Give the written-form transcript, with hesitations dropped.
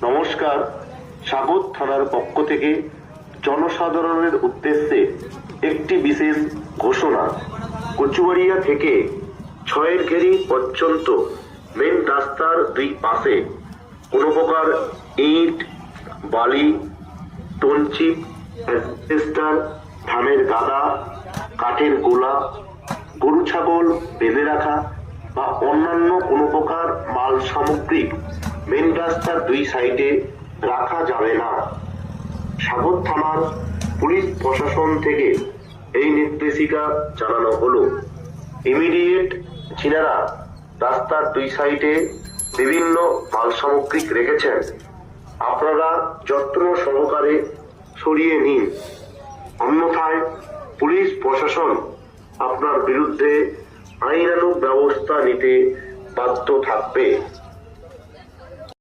নমস্কার। স্বাগত থানার পক্ষ থেকে জনসাধারণের উদ্দেশ্যে একটি বিশেষ ঘোষণা। কচুবাড়িয়া থেকে ছয়ের ঘেরি পর্যন্ত মেন রাস্তার দুই পাশে কোনো প্রকার ইট, বালি, টনচিপ, অ্যাসবেস্টার, ধানের গাদা, কাঠের গোলা, গরু ছাগল বেঁধে রাখা বা অন্যান্য কোনো প্রকার মাল সামগ্রী মেন রাস্তার দুই সাইডে রাখা যাবে না। স্বাগত থানার পুলিশ প্রশাসন থেকে এই নির্দেশিকা জানানো হলো। ইমিডিয়েট যিনারা রাস্তার দুই সাইডে বিভিন্ন মাল সামগ্রী রেখেছেন, আপনারা যত্ন সহকারে সরিয়ে নিন, অন্যথায় পুলিশ প্রশাসন আপনার বিরুদ্ধে আইনানুগ ব্যবস্থা নিতে বাধ্য থাকবে।